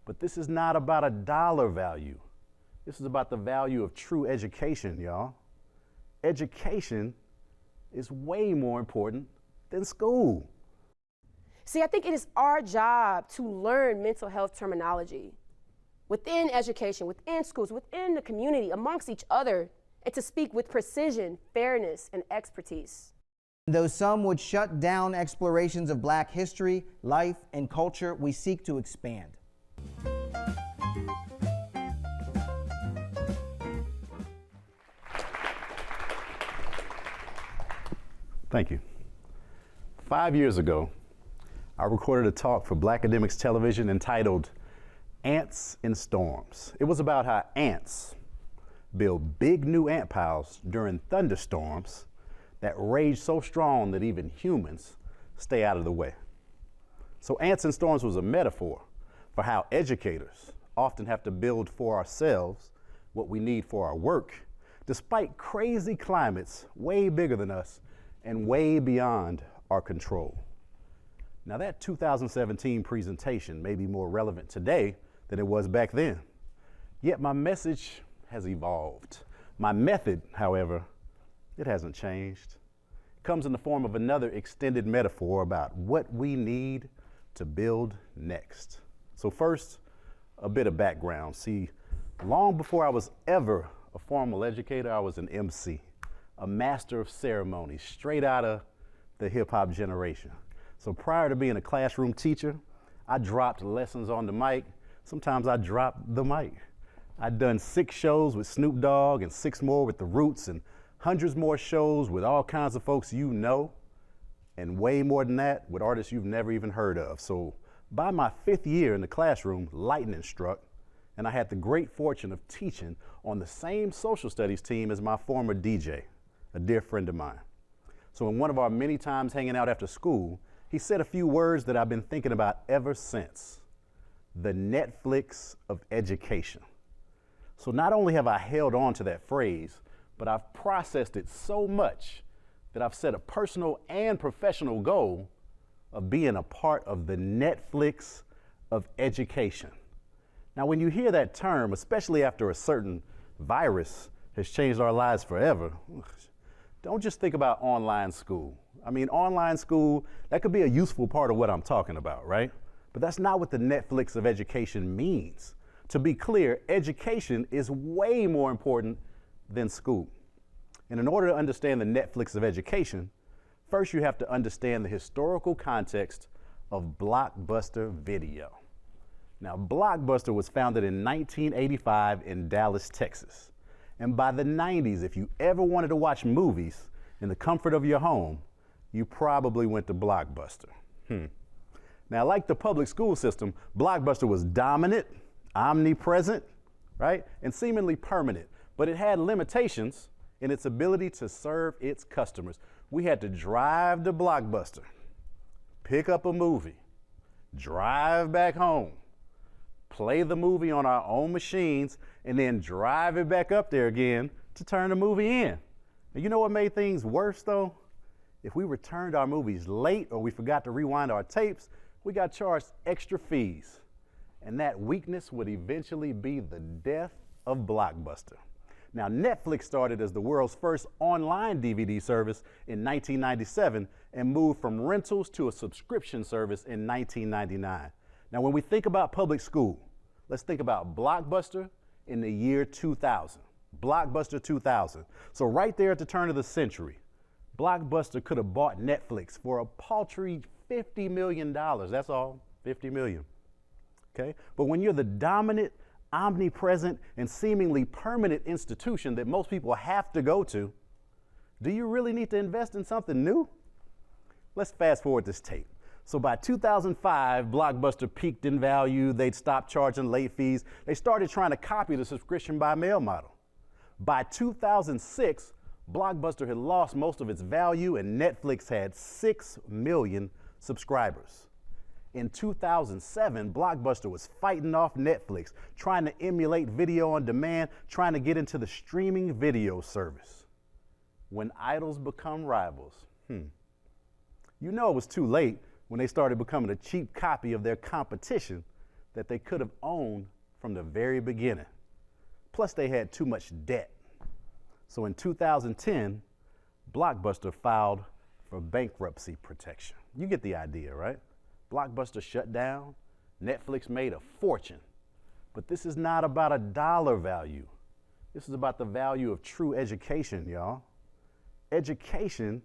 But this is not about a dollar value. This is about the value of true education, y'all. Education is way more important than school. See, I think it is our job to learn mental health terminology within education, within schools, within the community, amongst each other, and to speak with precision, fairness, and expertise. Though some would shut down explorations of Black history, life, and culture, we seek to expand. Thank you. 5 years ago, I recorded a talk for Black Academics Television entitled Ants in Storms. It was about how ants build big new ant piles during thunderstorms that rage so strong that even humans stay out of the way. So Ants in Storms was a metaphor for how educators often have to build for ourselves what we need for our work, despite crazy climates way bigger than us and way beyond our control. Now that 2017 presentation may be more relevant today than it was back then, yet my message has evolved. My method, however, it hasn't changed. It comes in the form of another extended metaphor about what we need to build next. So first, a bit of background. See, long before I was ever a formal educator, I was an MC, a master of ceremonies, straight out of the hip hop generation. So prior to being a classroom teacher, I dropped lessons on the mic. Sometimes I dropped the mic. I'd done 6 shows with Snoop Dogg and 6 more with The Roots and hundreds more shows with all kinds of folks you know, and way more than that with artists you've never even heard of. So by my 5th year in the classroom, lightning struck, and I had the great fortune of teaching on the same social studies team as my former DJ, a dear friend of mine. So in one of our many times hanging out after school, he said a few words that I've been thinking about ever since: the Netflix of education. So not only have I held on to that phrase, but I've processed it so much that I've set a personal and professional goal of being a part of the Netflix of education. Now, when you hear that term, especially after a certain virus has changed our lives forever, don't just think about online school. I mean, online school, that could be a useful part of what I'm talking about, right? But that's not what the Netflix of education means. To be clear, education is way more important than school. And in order to understand the Netflix of education, first you have to understand the historical context of Blockbuster Video. Now, Blockbuster was founded in 1985 in Dallas, Texas. And by the 90s, if you ever wanted to watch movies in the comfort of your home, you probably went to Blockbuster. Now, like the public school system, Blockbuster was dominant, omnipresent, right, and seemingly permanent, but it had limitations in its ability to serve its customers. We had to drive to Blockbuster, pick up a movie, drive back home, play the movie on our own machines, and then drive it back up there again to turn the movie in. And you know what made things worse though? If we returned our movies late or we forgot to rewind our tapes, we got charged extra fees. And that weakness would eventually be the death of Blockbuster. Now, Netflix started as the world's first online DVD service in 1997 and moved from rentals to a subscription service in 1999. Now, when we think about public school, let's think about Blockbuster in the year 2000. Blockbuster 2000. So right there at the turn of the century, Blockbuster could have bought Netflix for a paltry $50 million. That's all, $50 million. Okay? But when you're the dominant, omnipresent, and seemingly permanent institution that most people have to go to, do you really need to invest in something new? Let's fast forward this tape. So by 2005, Blockbuster peaked in value. They'd stopped charging late fees. They started trying to copy the subscription by mail model. By 2006, Blockbuster had lost most of its value and Netflix had 6 million subscribers. In 2007, Blockbuster was fighting off Netflix, trying to emulate video on demand, trying to get into the streaming video service. When idols become rivals, you know it was too late when they started becoming a cheap copy of their competition that they could have owned from the very beginning. Plus, they had too much debt. So in 2010, Blockbuster filed for bankruptcy protection. You get the idea, right? Blockbuster shut down, Netflix made a fortune. But this is not about a dollar value. This is about the value of true education, y'all. Education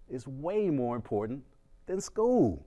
is way more important than school.